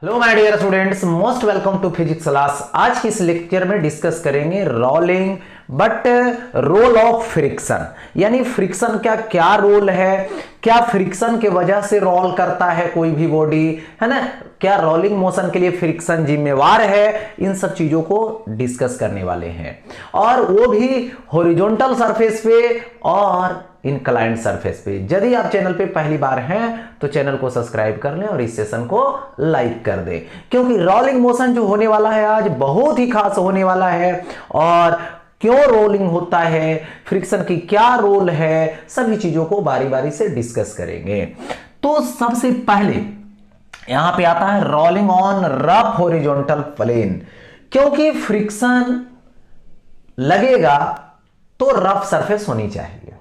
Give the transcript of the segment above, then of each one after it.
Hello my dear students, most welcome to physics class. आज की इस लेक्चर में डिस्कस करेंगे rolling but role of friction, यानी फ्रिक्शन का क्या रोल है, क्या फ्रिक्शन के वजह से रोल करता है कोई भी बॉडी, है ना, क्या रोलिंग मोशन के लिए फ्रिक्शन जिम्मेवार है, इन सब चीजों को डिस्कस करने वाले हैं। और वो भी हॉरिजॉन्टल सरफेस पे और इनक्लाइंड सरफेस पे। यदि आप चैनल पे पहली बार हैं तो चैनल को सब्सक्राइब कर लें और इस सेशन को लाइक कर दें, क्योंकि रोलिंग मोशन जो होने वाला है आज बहुत ही खास होने वाला है। और क्यों रोलिंग होता है, फ्रिक्शन की क्या रोल है, सभी चीजों को बारी बारी से डिस्कस करेंगे। तो सबसे पहले यहां पे आता है rolling on rough horizontal plane. क्योंकि फ्रिक्शन लगेगा तो रफ सरफेस होनी चाहिए,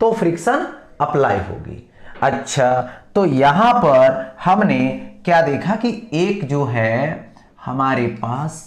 तो फ्रिक्शन अप्लाई होगी। अच्छा, तो यहां पर हमने क्या देखा कि एक जो है हमारे पास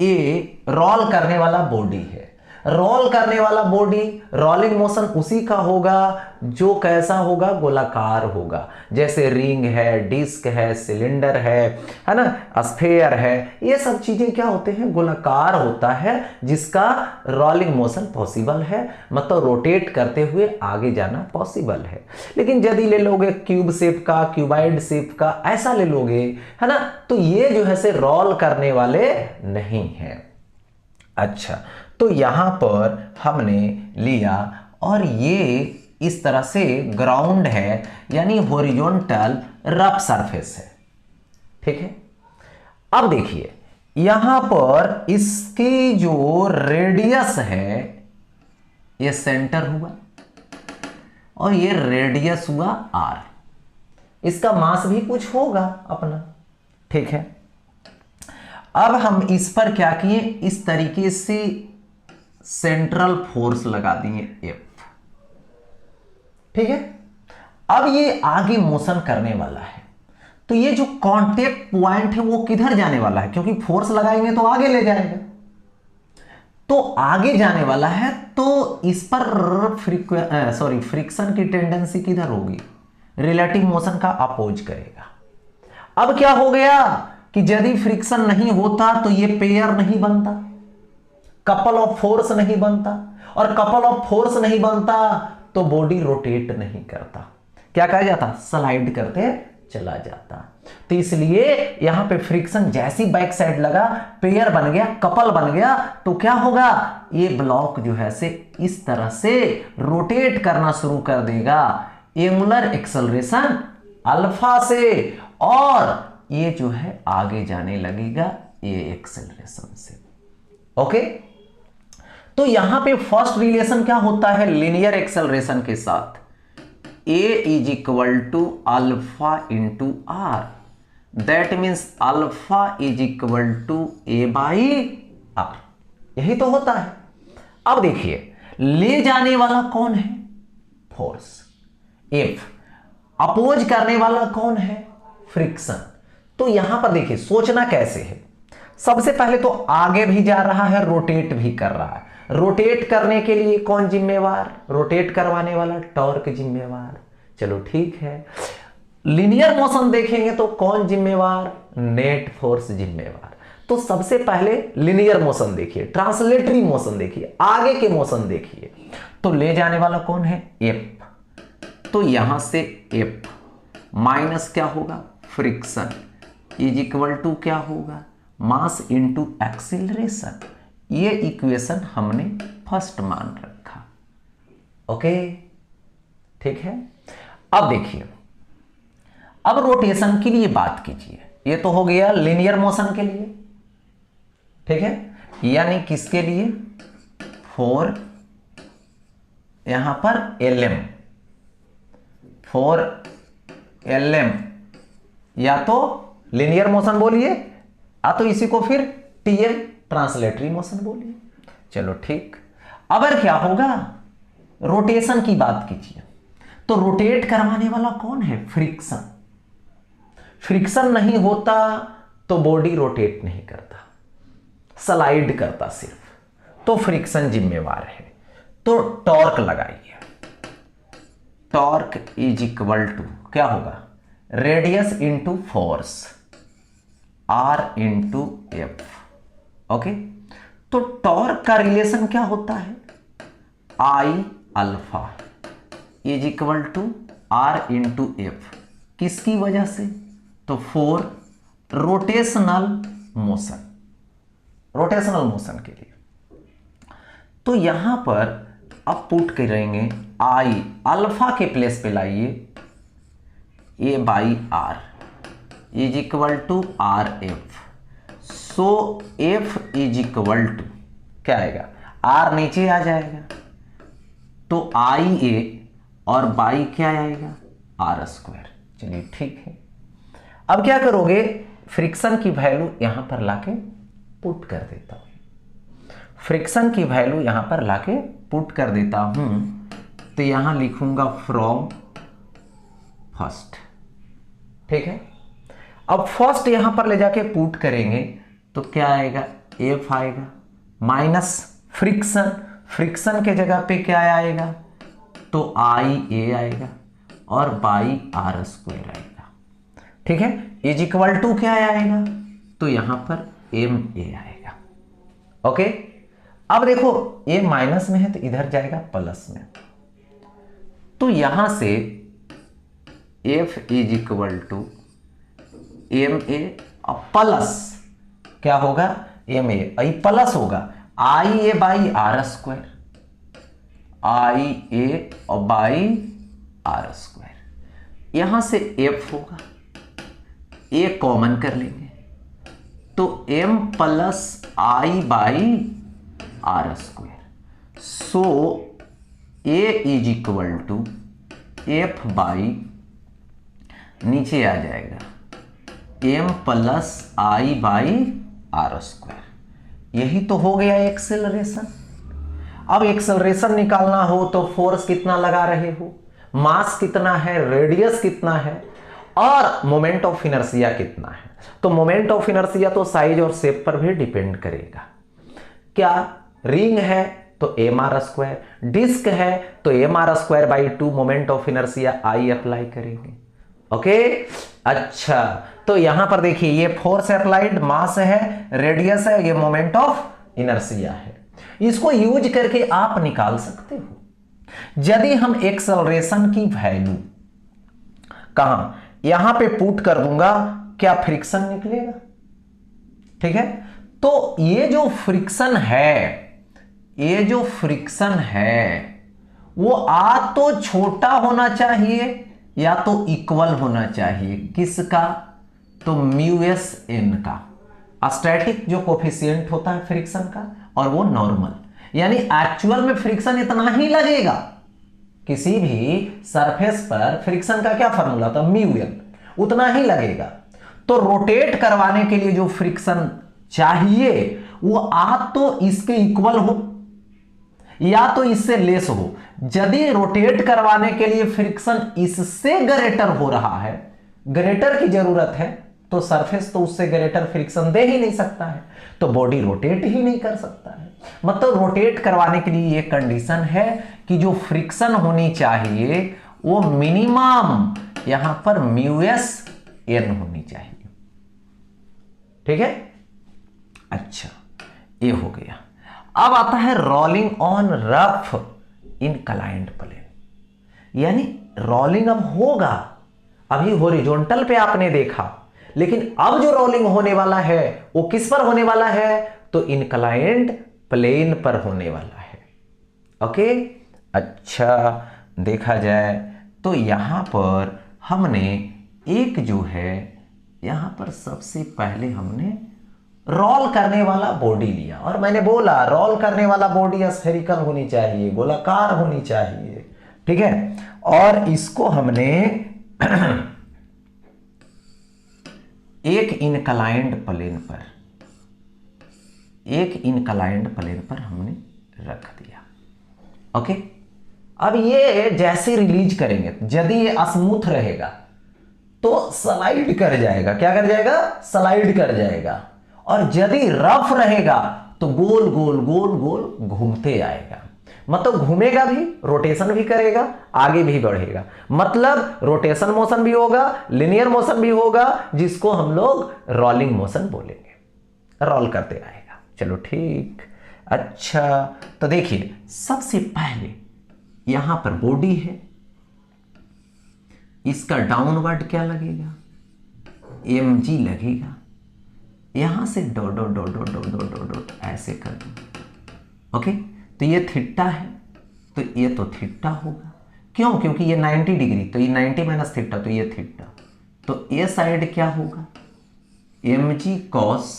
ये रोल करने वाला बॉडी है। रोल करने वाला बॉडी, रोलिंग मोशन उसी का होगा जो कैसा होगा, गोलाकार होगा। जैसे रिंग है, डिस्क है, सिलेंडर है ना, स्फेयर है, ये सब चीजें क्या होते हैं, गोलाकार होता है, जिसका रोलिंग मोशन पॉसिबल है, मतलब रोटेट करते हुए आगे जाना पॉसिबल है। लेकिन यदि ले लोगे क्यूब शेप का, क्यूबाइड शेप का, ऐसा ले लोगे, है ना, तो ये जो है से रोल करने वाले नहीं है। अच्छा, तो यहां पर हमने लिया और ये इस तरह से ग्राउंड है, यानी हॉरिजॉन्टल रफ सरफेस है। ठीक है, अब देखिए यहां पर इसकी जो रेडियस है ये सेंटर हुआ और ये रेडियस हुआ आर। इसका मास भी कुछ होगा अपना। ठीक है, अब हम इस पर क्या किए, इस तरीके से सेंट्रल फोर्स लगा दिए एफ। ठीक है, अब ये आगे मोशन करने वाला है, तो ये जो कांटेक्ट पॉइंट है वो किधर जाने वाला है, क्योंकि फोर्स लगाएंगे तो आगे ले जाएगा, तो आगे जाने वाला है, तो इस पर फ्रिक्शन की टेंडेंसी किधर होगी, रिलेटिव मोशन का अपोज करेगा। अब क्या हो गया कि यदि फ्रिक्शन नहीं होता तो ये पेयर नहीं बनता, कपल ऑफ फोर्स नहीं बनता, और कपल ऑफ फोर्स नहीं बनता तो बॉडी रोटेट नहीं करता, क्या कहा जाता, स्लाइड करते चला जाता। तो इसलिए यहां पे फ्रिक्शन जैसी बैक साइड लगा, पेयर बन गया, कपल बन गया, तो क्या होगा, ये ब्लॉक जो है से इस तरह से रोटेट करना शुरू कर देगा एंगुलर एक्सेलरेशन अल्फा से, और ये जो है आगे जाने लगेगा ये एक्सेलरेशन से। ओके, तो यहां पे फर्स्ट रिलेशन क्या होता है, लीनियर एक्सेलरेशन के साथ a is equal to alpha into r, that means alpha is equal to A by r, यही तो होता है। अब देखिए ले जाने वाला कौन है, फोर्स एफ, अपोज करने वाला कौन है, फ्रिक्शन। तो यहां पर देखिए सोचना कैसे है, सबसे पहले तो आगे भी जा रहा है, रोटेट भी कर रहा है। रोटेट करने के लिए कौन जिम्मेवार, रोटेट करवाने वाला टॉर्क जिम्मेवार। चलो ठीक है, लीनियर मोशन देखेंगे तो कौन जिम्मेवार, नेट फोर्स जिम्मेवार। तो सबसे पहले लीनियर मोशन देखिए, ट्रांसलेटरी मोशन देखिए, आगे के मोशन देखिए, तो ले जाने वाला कौन है, एफ, तो यहां से एफ माइनस क्या होगा, फ्रिक्शन इज इक्वल टू क्या होगा, मास इंटू एक्सीलरेशन। ये इक्वेशन हमने फर्स्ट मान रखा। ओके, ठीक है। अब देखिए, अब रोटेशन के लिए बात कीजिए, ये तो हो गया लीनियर मोशन के लिए। ठीक है, यानी किसके लिए, फॉर यहां पर एलएम, फॉर एलएम, या तो लीनियर मोशन बोलिए, या तो इसी को फिर टीएम ट्रांसलेटरी मोशन बोलिए। चलो ठीक, अब क्या होगा, रोटेशन की बात कीजिए, तो रोटेट करवाने वाला कौन है, फ्रिक्शन। फ्रिक्शन नहीं होता तो बॉडी रोटेट नहीं करता, स्लाइड करता सिर्फ, तो फ्रिक्शन जिम्मेवार है। तो टॉर्क लगाइए, टॉर्क इज इक्वल टू क्या होगा, radius into force, R into F. Okay, तो टॉर्क का रिलेशन क्या होता है? I alpha is equal to R into F. किसकी वजह से? तो for rotational motion, rotational motion के लिए। तो यहां पर अब पुट करेंगे I अल्फा के प्लेस पे लाइए, A by r is equal to r F. So F is equal to क्या आएगा? आर नीचे आ जाएगा तो आई ए और बाई क्या आएगा? R square. चलिए ठीक है, अब क्या करोगे? फ्रिक्शन की वैल्यू यहां पर लाके पुट कर देता हूं, फ्रिक्शन की वैल्यू यहां पर लाके पुट कर देता हूं। तो यहां लिखूंगा फ्रॉम फर्स्ट, ठीक है। अब फर्स्ट यहां पर ले जाके पुट करेंगे तो क्या आएगा? एफ आएगा माइनस फ्रिक्शन, फ्रिक्शन के जगह पे क्या आएगा? तो आई ए आएगा और बाई आर स्क्वायर आएगा, ठीक है। इज इक्वल टू क्या आएगा? तो यहां पर एम ए आएगा। ओके, अब देखो ए माइनस में है तो इधर जाएगा प्लस में, तो यहां से F is equal to m a plus क्या होगा? एम ए प्लस होगा I a by are square, I a और बाई आर स्क्वायर। यहां से एफ होगा, ए कॉमन कर लेंगे तो M plus I by are square. So A is equal to F by नीचे आ जाएगा M plus I by are square. यही तो हो गया एक्सेलरेशन। अब एक्सेलरेशन निकालना हो तो फोर्स कितना लगा रहे हो, मास कितना है, रेडियस कितना है और मोमेंट ऑफ इनर्शिया कितना है। तो मोमेंट ऑफ इनर्शिया तो साइज और शेप पर भी डिपेंड करेगा। क्या रिंग है तो एम आर स्क्वायर, डिस्क है तो m are square by 2 moment of inertia I apply करेंगे। ओके, अच्छा तो यहां पर देखिए ये फोर्स अप्लाइड, मास है, रेडियस है, ये मोमेंट ऑफ इनर्शिया है। इसको यूज करके आप निकाल सकते हो। यदि हम एक्सेलरेशन की वैल्यू कहां यहां पे पुट कर दूंगा, क्या फ्रिक्शन निकलेगा? ठीक है, तो ये जो फ्रिक्शन है, ये जो फ्रिक्शन है वो आ तो छोटा होना चाहिए या तो इक्वल होना चाहिए। किसका? तो म्यू एस एन का, स्टैटिक जो कोफिशिएंट होता है फ्रिक्शन का, और वो नॉर्मल, यानी एक्चुअल में फ्रिक्शन इतना ही लगेगा। किसी भी सरफेस पर फ्रिक्शन का क्या फार्मूला था? म्यू एन, उतना ही लगेगा। तो रोटेट करवाने के लिए जो फ्रिक्शन चाहिए वो आ तो इसके इक्वल हो या तो इससे लेस हो। यदि रोटेट करवाने के लिए फ्रिक्शन इससे ग्रेटर हो रहा है, ग्रेटर की जरूरत है, तो सरफेस तो उससे ग्रेटर फ्रिक्शन दे ही नहीं सकता है, तो बॉडी रोटेट ही नहीं कर सकता है। मतलब रोटेट करवाने के लिए यह कंडीशन है कि जो फ्रिक्शन होनी चाहिए वो मिनिमम यहां पर म्यू एस एन होनी चाहिए। ठीक है, अच्छा ये हो गया। अब आता है rolling on rough inclined plane, यानी रोलिंग अब होगा। अभी हॉरिजॉन्टल पे आपने देखा, लेकिन अब जो रोलिंग होने वाला है वो किस पर होने वाला है? तो इनक्लाइंड प्लेन पर होने वाला है। ओके, अच्छा देखा जाए तो यहां पर हमने एक जो है यहां पर सबसे पहले हमने रोल करने वाला बॉडी लिया, और मैंने बोला रोल करने वाला बॉडी स्फेरिकल होनी चाहिए, गोलाकार होनी चाहिए। ठीक है, और इसको हमने एक इनक्लाइंड प्लेन पर हमने रख दिया। ओके, अब ये जैसे रिलीज करेंगे, यदि ये स्मूथ रहेगा तो स्लाइड कर जाएगा। क्या कर जाएगा? स्लाइड कर जाएगा। और यदि रफ रहेगा तो गोल गोल गोल गोल घूमते आएगा। मतलब घूमेगा भी, रोटेशन भी करेगा, आगे भी बढ़ेगा, मतलब रोटेशन मोशन भी होगा, लिनियर मोशन भी होगा, जिसको हम लोग रोलिंग मोशन बोलेंगे, रोल करते रहेगा। चलो ठीक। अच्छा, तो देखिए सबसे पहले यहां पर बॉडी है, इसका डाउनवर्ड क्या लगेगा, mg लगेगा, यहां से dot dot dot dot dot dot dot dot ऐसे कर दो। ओके, तो ये थीटा है, तो ये तो थीटा होगा, क्यों, क्योंकि ये 90 डिग्री, तो ये 90 माइनस थीटा, तो ये थीटा, तो ये साइड क्या होगा, mg cos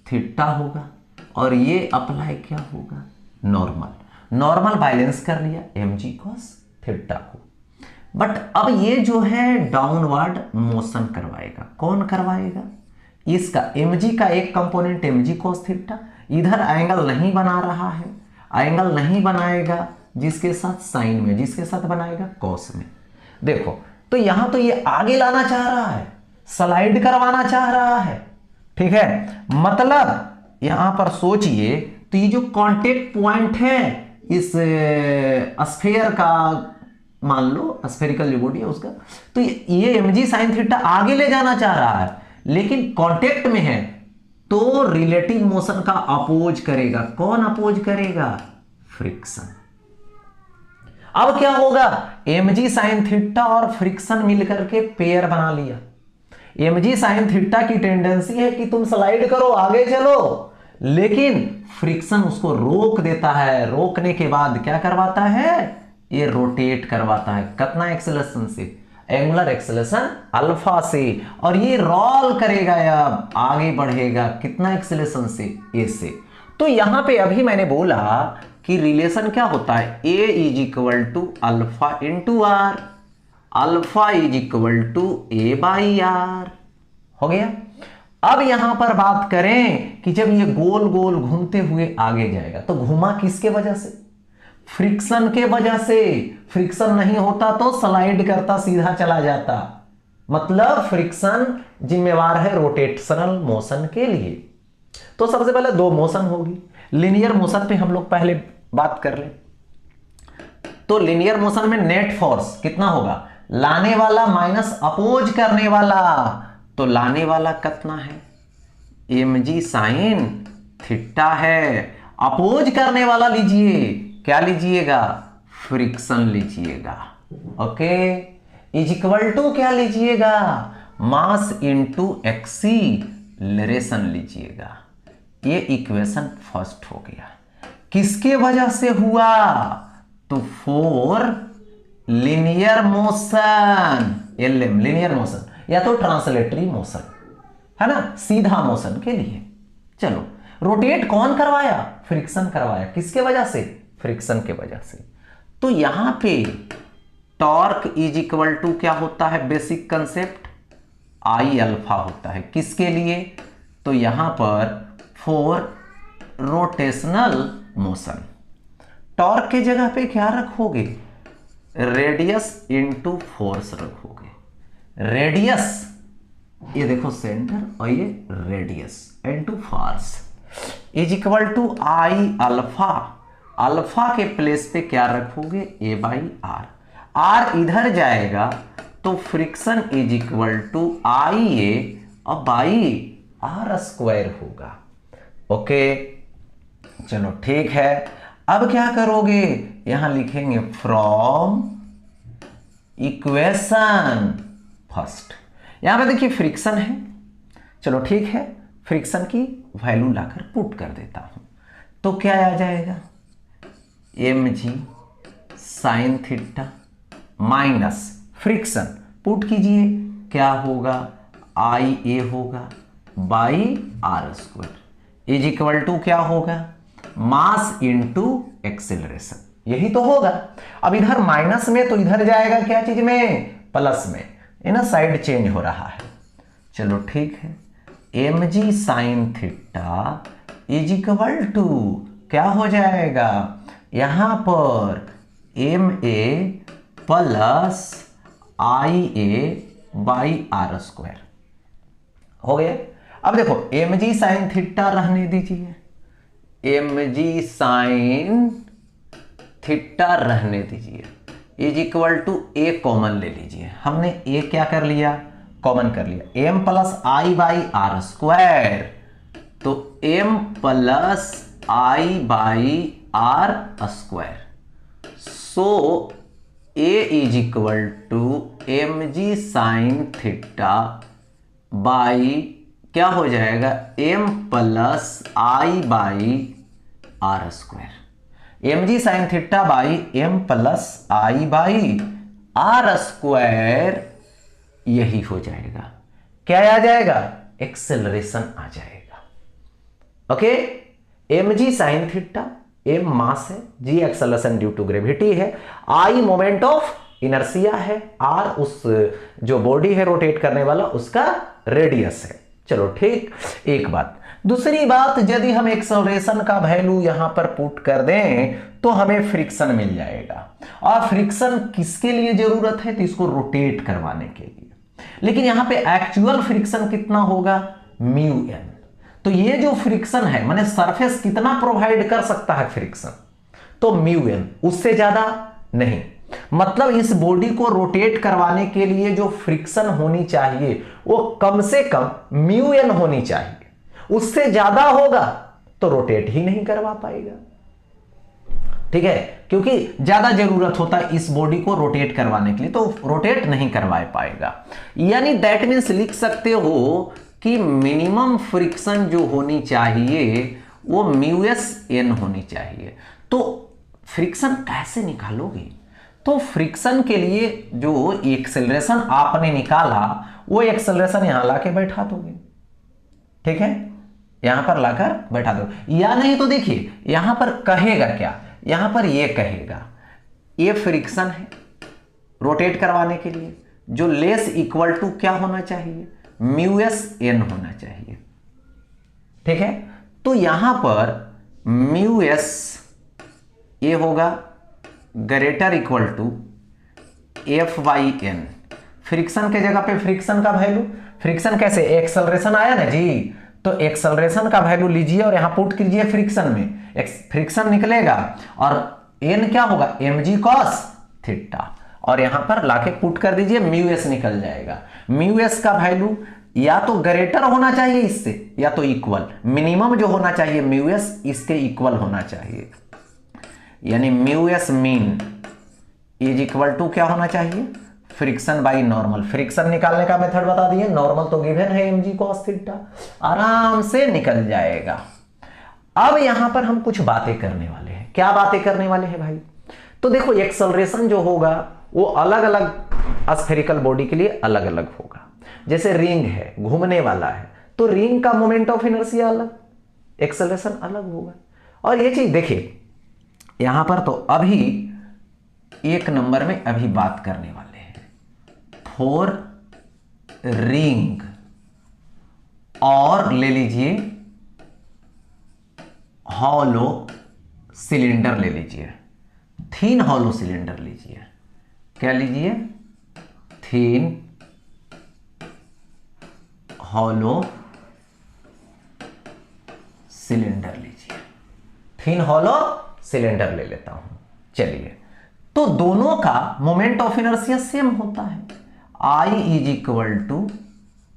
थीटा होगा, और ये अप्लाई क्या होगा, नॉर्मल, नॉर्मल बैलेंस कर लिया mg cos थीटा को। बट अब ये जो है डाउनवर्ड मोशन करवाएगा, कौन करवाएगा, इसका mg का एक कंपोनेंट mg cos थीटा, इधर एंगल नहीं बना रहा है, एंगल नहीं बनाएगा जिसके साथ साइन में, जिसके साथ बनाएगा कॉस में। देखो तो यहां तो ये आगे लाना चाह रहा है, स्लाइड करवाना चाह रहा है, ठीक है, मतलब यहां पर सोचिए, तो ये जो कांटेक्ट पॉइंट है इस स्फीयर का, मान लो स्फेरिकल जो बॉडी है उसका, तो ये mg sin थीटा आगे ले जाना चाह रहा है, लेकिन कांटेक्ट में है, तो रिलेटिव मोशन का अपोज करेगा, कौन अपोज करेगा, फ्रिक्शन। अब क्या होगा, mg sin थीटा और फ्रिक्शन मिलकर के पेयर बना लिया। mg sin थीटा की टेंडेंसी है कि तुम स्लाइड करो, आगे चलो, लेकिन फ्रिक्शन उसको रोक देता है, रोकने के बाद क्या करवाता है, ये रोटेट करवाता है, कितना एक्सेलरेशन से, एंगुलर एक्सेलरेशन अल्फा से, और ये रोल करेगा या आगे बढ़ेगा कितना एक्सेलरेशन से, ए से। तो यहां पे अभी मैंने बोला कि रिलेशन क्या होता है, A is equal to alpha into R, alpha is equal to A by R, हो गया। अब यहां पर बात करें कि जब ये गोल गोल घूमते हुए आगे जाएगा, तो घुमा किसके वजह से, फ्रिक्शन के वजह से, फ्रिक्शन नहीं होता तो स्लाइड करता सीधा चला जाता, मतलब फ्रिक्शन जिम्मेवार है रोटेशनल मोशन के लिए। तो सबसे पहले दो मोशन होगी, लिनियर मोशन पे हम लोग पहले बात कर ले, तो लिनियर मोशन में नेट फोर्स कितना होगा, लाने वाला माइनस अपोज करने वाला, तो लाने वाला कितना है, mg sin थीटा है, अपोज करने वाला लीजिए, क्या लीजिएगा, फ्रिक्शन लीजिएगा, ओके, इज इक्वल टू क्या लीजिएगा, मास इंटू एक्सीलरेशन लीजिएगा। ये इक्वेशन फर्स्ट हो गया, किसके वजह से हुआ, तो for linear motion, LM linear motion, या तो ट्रांसलेटरी मोशन, है ना, सीधा मोशन के लिए। चलो रोटेट कौन करवाया, फ्रिक्शन करवाया, किसके वजह से, फ्रिक्शन के वजह से। तो यहां पे टॉर्क इज इक्वल टू क्या होता है, बेसिक कंसेप्ट आई अल्फा होता है, किसके लिए, तो यहां पर फॉर रोटेशनल मोशन। टॉर्क के जगह पे क्या रखोगे, रेडियस इंटू फोर्स रखोगे, रेडियस ये देखो सेंटर, और ये radius into force is equal to I alpha, alpha के प्लेस पे क्या रखोगे, ए बाई आर, आर इधर जाएगा तो friction is equal to I a और बाई आर स्क्वायर होगा, ओके। चलो ठीक है, अब क्या करोगे, यहां लिखेंगे फ्रॉम इक्वेशन फर्स्ट, यहां पे देखिए फ्रिक्शन है, चलो ठीक है, फ्रिक्शन की वैल्यू लाकर पुट कर देता हूं, तो क्या आ जाएगा, mg sin theta minus friction, put कीजिए, क्या होगा, आई ए होगा by are square is equal to क्या होगा, मास इंटू एक्सेलरेशन, यही तो होगा। अब इधर माइनस में, तो इधर जाएगा क्या चीज में, प्लस में, ये ना साइड चेंज हो रहा है। चलो ठीक है, mg sin theta is equal to क्या हो जाएगा, यहां पर ma plus I a by are square हो गया। अब देखो mg sin थीटा रहने दीजिए, mg sin थीटा रहने दीजिए, is equal to a common ले लीजिए। हमने ए क्या कर लिया, कॉमन कर लिया, M plus I by are square, तो M plus I by are square, so A is equal to M G sine theta by क्या हो जाएगा, M plus I by are square, M G sine theta by M plus I by are square, यही हो जाएगा। क्या आ जाएगा, acceleration आ जाएगा। Okay, M G sine theta, M mass है, G acceleration due to gravity है, आई मोमेंट ऑफ इनर्शिया है, आर उस जो बॉडी है रोटेट करने वाला उसका रेडियस है। चलो ठीक, एक बात। दूसरी बात, यदि हम एक्सेलरेशन का वैल्यू यहां पर पुट कर दें तो हमें फ्रिक्शन मिल जाएगा, और फ्रिक्शन किसके लिए जरूरत है, तो इसको रोटेट करवाने के लिए। लेकिन यहां पे एक्चुअल फ्रिक्शन कितना होगा, म्यू एन। तो ये जो फ्रिक्शन है माने सरफेस कितना प्रोवाइड कर सकता है फ्रिक्शन, तो म्यू एन, उससे ज्यादा नहीं। मतलब इस बॉडी को रोटेट करवाने के लिए जो फ्रिक्शन होनी चाहिए वो कम से कम म्यू एन होनी चाहिए, उससे ज्यादा होगा तो रोटेट ही नहीं करवा पाएगा। ठीक है, क्योंकि ज्यादा जरूरत होता है इस बॉडी को रोटेट करवाने के लिए, तो रोटेट नहीं करवा पाएगा। यानी दैट मीन्स लिख सकते हो कि मिनिमम फ्रिक्शन जो होनी चाहिए वो म्यू एस एन होनी चाहिए। तो फ्रिक्शन कैसे निकालोगे, तो फ्रिक्शन के लिए जो एक्सेलरेशन आपने निकाला वो एक्सेलरेशन यहां लाके बैठा दोगे। ठीक है, यहां पर लाकर बैठा दो, या नहीं तो देखिए यहां पर कहेगा क्या, यहां पर ये कहेगा ये फ्रिक्शन है रोटेट करवाने के लिए, जो लेस इक्वल टू क्या होना चाहिए, म्यू एस एन होना चाहिए। ठीक है, तो यहां पर म्यू एस ये होगा greater equal to F by N. Friction के जगह पे फ्रिक्शन का वैल्यू, फ्रिक्शन कैसे, एक्सेलरेशन आया ना जी, तो एक्सेलरेशन का वैल्यू लीजिए और यहां पुट कीजिए फ्रिक्शन में, फ्रिक्शन निकलेगा और एन क्या होगा, एम जी कॉस थीटा, और यहां पर लाके पुट कर दीजिए, म्यू एस निकल जाएगा। म्यू एस का वैल्यू या तो ग्रेटर होना चाहिए इससे या तो इक्वल, मिनिमम जो होना चाहिए म्यू एस इसके इक्वल होना चाहिए, यानी mu s mean is equal to क्या होना चाहिए, फ्रिक्शन बाई नॉर्मल। फ्रिक्शन निकालने का मेथड बता दिए, नॉर्मल तो गिवन है एम जी कॉस थीटा, आराम से निकल जाएगा। अब यहां पर हम कुछ बातें करने वाले हैं। क्या बातें करने वाले हैं भाई, तो देखो एक्सेलरेशन जो होगा वो अलग अलग स्फेरिकल बॉडी के लिए अलग अलग होगा। जैसे रिंग है, घूमने वाला है, तो रिंग का मोमेंट ऑफ इनर्शिया अलग, एक्सेलरेशन अलग होगा। और ये चीज देखिए यहां पर तो अभी एक नंबर में अभी बात करने वाले हैं फॉर रिंग, और ले लीजिए हॉलो सिलेंडर ले लीजिए, थीन हॉलो सिलेंडर लीजिए। क्या लीजिए, थीन हॉलो सिलेंडर लीजिए, थीन हॉलो सिलेंडर ले लेता हूं। चलिए, तो दोनों का मोमेंट ऑफ इनर्शिया सेम होता है, I is equal to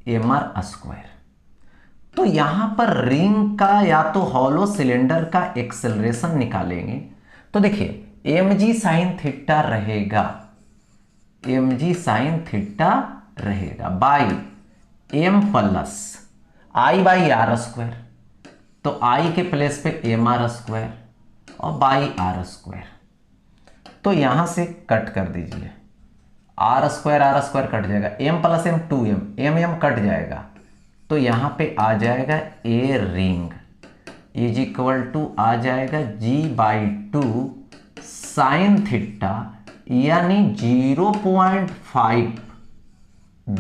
M are square. तो यहां पर रिंग का या तो हॉलो सिलेंडर का एक्सेलरेशन निकालेंगे, तो देखिए एम जी साइन थीटा रहेगा, एम जी साइन थीटा रहेगा by M plus I by are square, तो आई के प्लेस पे एम आर स्क्वायर और बाई आर स्क्वायर, तो यहां से कट कर दीजिए, आर स्क्वायर कट जाएगा, M plus M 2m, M M cut जाएगा, तो यहां पे आ जाएगा A ring is equal to आ जाएगा जी बाई 2 साइन थीटा, यानी 0.5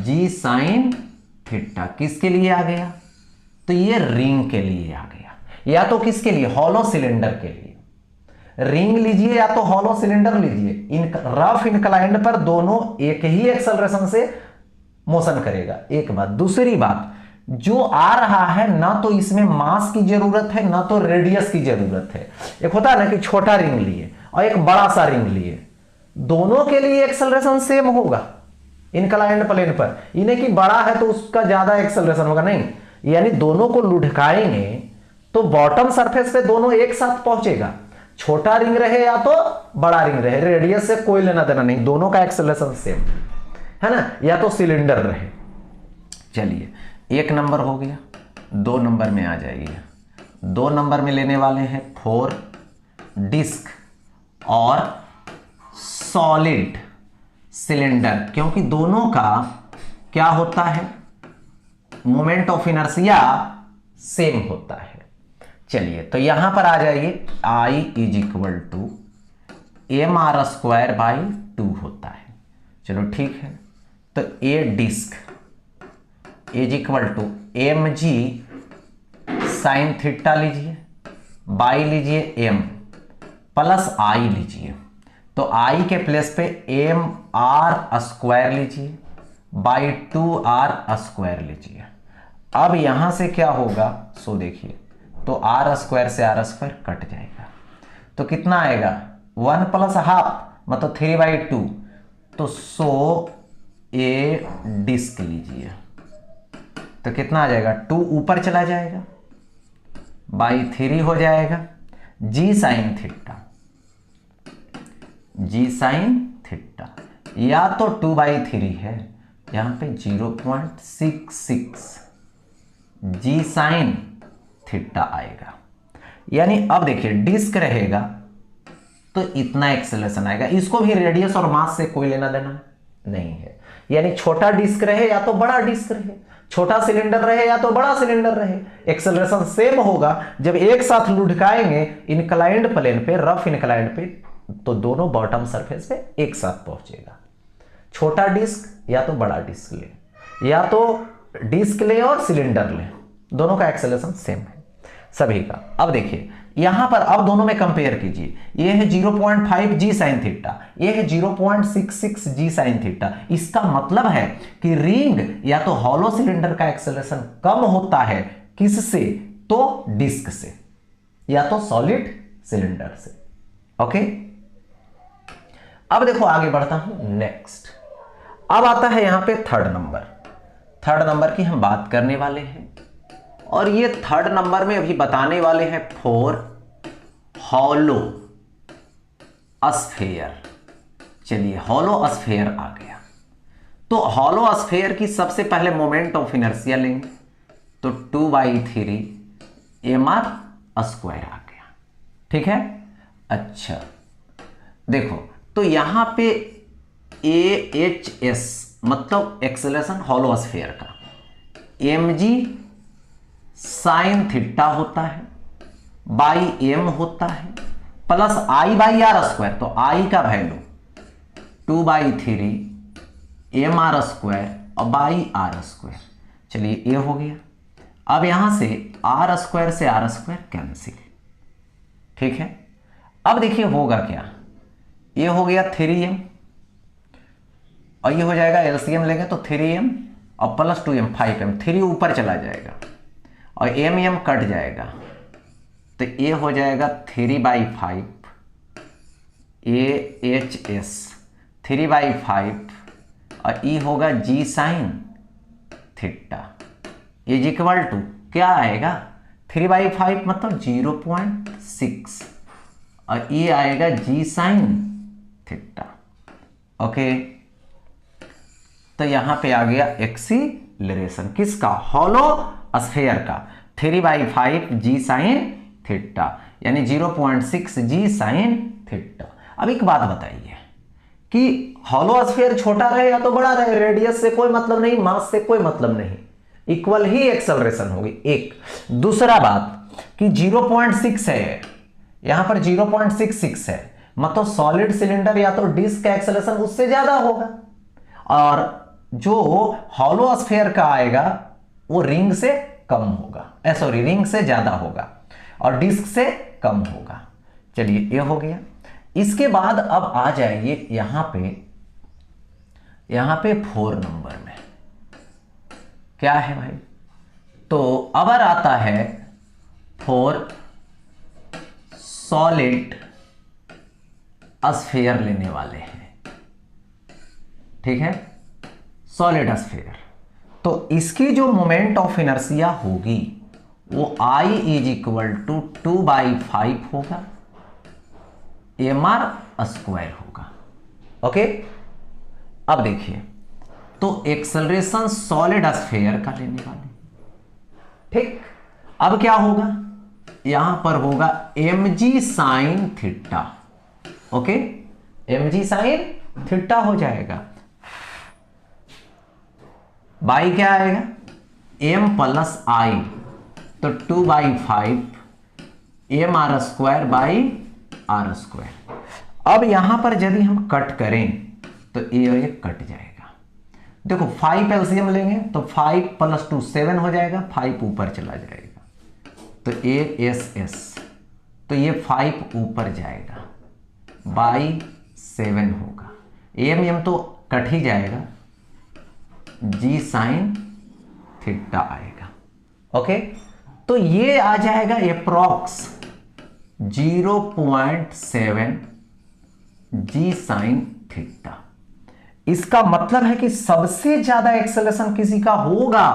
जी साइन थीटा। किसके लिए आ गया, तो ये रिंग के लिए आ गया, या तो किसके लिए, हॉलो सिलेंडर के लिए। रिंग लीजिए या तो हॉलो सिलेंडर लीजिए, इन रफ इंक्लाइंड पर दोनों एक ही एक्सेलरेशन से मोशन करेगा, एक बात। दूसरी बात, जो आ रहा है ना तो इसमें मास की जरूरत है ना तो रेडियस की जरूरत है। एक होता है ना कि छोटा रिंग लिए और एक बड़ा सा रिंग लिए, दोनों के लिए एक्सेलरेशन सेम होगा इनक्लाइंड प्लेन पर। इन्हें कि बड़ा है तो उसका ज्यादा एक्सेलरेशन होगा, नहीं, यानी दोनों को लुढ़काएंगे तो बॉटम सरफेस पे दोनों एक साथ पहुंचेगा। छोटा रिंग रहे या तो बड़ा रिंग रहे, रेडियस से कोई लेना देना नहीं, दोनों का एक्सेलरेशन सेम है ना, या तो सिलेंडर रहे। चलिए, 1 नंबर हो गया। 2 नंबर में आ जाइए। 2 नंबर में लेने वाले हैं 4 डिस्क और सॉलिड सिलेंडर, क्योंकि दोनों का क्या होता है, मोमेंट ऑफ इनर्शिया सेम होता है। चलिए, तो यहां पर आ जाइए, I is equal to mr² होता है। चलो ठीक है, तो A disc is equal to mg sine theta लीजिए, बाई लीजिए m प्लस आई लीजिए, तो आई के प्लेस पे mr² लीजिए बाई 2r² लीजिए। अब यहां से क्या होगा, सो देखिए, तो r² से r² कट जाएगा, तो कितना आएगा 1 प्लस हाफ मतलब 3/2, तो सो ए डिस्क लीजिए, तो कितना आ जाएगा 2 ऊपर चला जाएगा बाई 3 हो जाएगा जी साइन थीटा, या तो 2/3 है, यहां पे 0.66 जी साइन थीटा आएगा। यानी अब देखिए, डिस्क रहेगा तो इतना एक्सेलरेशन आएगा, इसको भी रेडियस और मास से कोई लेना देना नहीं है। यानी छोटा डिस्क रहे या तो बड़ा डिस्क रहे, छोटा सिलेंडर रहे या तो बड़ा सिलेंडर रहे, एक्सेलरेशन सेम होगा। जब एक साथ लुढ़काएंगे इनक्लाइंड प्लेन पे, रफ इनक्लाइंड पे, तो दोनों बॉटम सरफेस पे एक साथ पहुंचेगा। छोटा डिस्क या तो बड़ा डिस्क ले, या तो डिस्क ले और सिलेंडर ले, दोनों का एक्सेलरेशन सेम है सभी का। अब देखिए यहां पर, अब दोनों में कंपेयर कीजिए, ये है 0.5 जी साइन थीटा, ये है 0.66 जी साइन थीटा। इसका मतलब है कि रिंग या तो हॉलो सिलेंडर का एक्सेलरेशन कम होता है, किससे, तो डिस्क से, या तो सॉलिड सिलेंडर से। ओके, अब देखो आगे बढ़ता हूं नेक्स्ट। अब आता है यहां पे 3rd नंबर। 3rd नंबर की हम बात करने वाले हैं, और ये 3rd नंबर में अभी बताने वाले हैं 4 हॉलो स्फीयर। चलिए, हॉलो स्फीयर आ गया, तो हॉलो स्फीयर की सबसे पहले मोमेंट ऑफ इनर्शिया लेंगे, तो 2/3 mr² आ गया। ठीक है, अच्छा देखो, तो यहां पे AHS मतलब एक्सेलरेशन हॉलो स्फीयर का, mg साइन थीटा होता है बाई m होता है, प्लस I/r², तो I का वैल्यू 2/3 mr² और बाई r²। चलिए, ये हो गया। अब यहां से r² से r² कैंसिल। ठीक है, अब देखिए होगा क्या, ये हो गया 3m और ये हो जाएगा, एलसीएम लेंगे तो 3m और प्लस 2m 5m, 3 ऊपर चला जाएगा और m कट जाएगा, तो ये हो जाएगा 3/5 AHS 3/5 और ये होगा G sine theta is equal to क्या आएगा, 3/5 मतलब 0.6 और ये आएगा जी साइन थीटा। ओके, तो यहां पे आ गया एक्सीलरेशन किसका, हॉलो स्फीयर का, 3/5 जी साइन थीटा यानी 0.6 जी साइन थीटा। अब एक बात बताइए कि हॉलो स्फीयर छोटा रहे या तो बड़ा रहे, रेडियस से कोई मतलब नहीं, मास से कोई मतलब नहीं, इक्वल ही एक्सेलरेशन होगी। एक दूसरा बात कि 0.6 है, यहां पर 0.66 है, मतलब सॉलिड सिलेंडर या तो डिस्क का एक्सेलरेशन उससे ज्यादा होगा, और जो हॉलो स्फीयर का आएगा वो रिंग से कम होगा, सॉरी रिंग से ज्यादा होगा और डिस्क से कम होगा। चलिए, ये हो गया। इसके बाद अब आ जाइए यहां पे 4 नंबर में क्या है भाई, तो अब आता है 4 सॉलिड स्फीयर लेने वाले हैं, ठीक है, सॉलिड स्फीयर। तो इसकी जो मोमेंट ऑफ इनर्शिया होगी वो I इज इक्वल टू 2/5 होगा, mr² होगा। ओके, अब देखिए, तो एक्सेलरेशन सॉलिड स्फीयर का लेने वाले, ठीक। अब क्या होगा, यहां पर होगा mg sine theta. Okay, mg sine theta हो जाएगा, बाई क्या आएगा, m प्लस i, तो 2/5 mr² अब यहां पर यदि हम कट करें तो ये कट जाएगा। देखो 5 एलसीएम लेंगे तो 5 + 2 7 हो जाएगा, 5 ऊपर चला जाएगा, तो ASS, तो ये 5 ऊपर जाएगा, बाई 7 होगा, m तो कट ही जाएगा, g साइन थीटा आएगा। ओके, तो ये आ जाएगा अप्रॉक्स 0.7 g साइन थीटा। इसका मतलब है कि सबसे ज्यादा एक्सेलरेशन किसी का होगा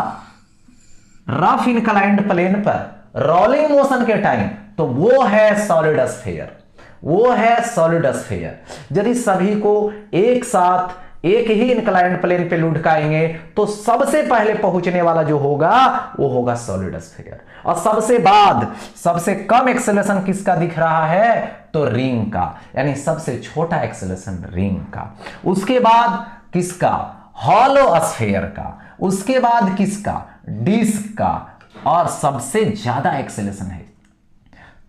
रफ इनक्लाइंड प्लेन पर रोलिंग मोशन के टाइम, तो वो है सॉलिड स्फीयर, वो है सॉलिड स्फीयर। यदि सभी को एक साथ एक ही इंक्लाइंड प्लेन पे लुढ़काएंगे तो सबसे पहले पहुंचने वाला जो होगा वो होगा सॉलिड स्फीयर। और सबसे बाद सबसे कम एक्सेलरेशन किसका दिख रहा है, तो रिंग का, यानी सबसे छोटा एक्सेलरेशन रिंग का। उसके बाद किसका, हॉलो स्फीयर का। उसके बाद किसका, डिस्क का। और सबसे ज्यादा एक्सेलरेशन है,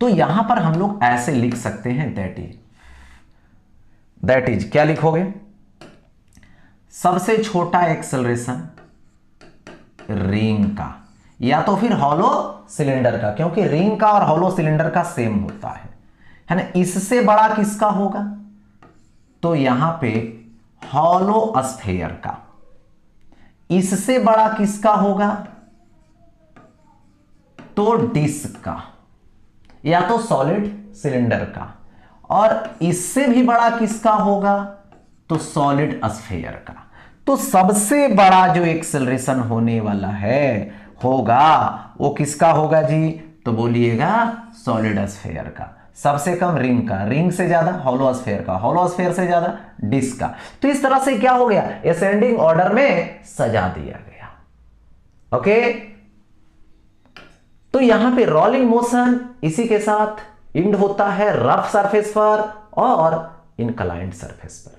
तो यहां पर हम लोग ऐसे लिख सकते हैं, दैट इज क्या लिखोगे, सबसे छोटा एक्सेलरेशन रिंग का, या तो फिर हॉलो सिलेंडर का, क्योंकि रिंग का और हॉलो सिलेंडर का सेम होता है ना। इससे बड़ा किसका होगा, तो यहां पे हॉलो स्फीयर का। इससे बड़ा किसका होगा, तो डिस्क का, या तो सॉलिड सिलेंडर का। और इससे भी बड़ा किसका होगा, तो सॉलिड स्फीयर का। तो सबसे बड़ा जो एक्सेलरेशन होने वाला है होगा वो किसका होगा जी, तो बोलिएगा सॉलिड स्फीयर का। सबसे कम रिंग का, रिंग से ज्यादा हॉलो स्फीयर का, हॉलो स्फीयर से ज्यादा डिस्क का। तो इस तरह से क्या हो गया, असेंडिंग ऑर्डर में सजा दिया गया। ओके, तो यहां पे रोलिंग मोशन इसी के साथ इंड होता है रफ सरफेस पर और इनक्लाइंड सरफेस पर।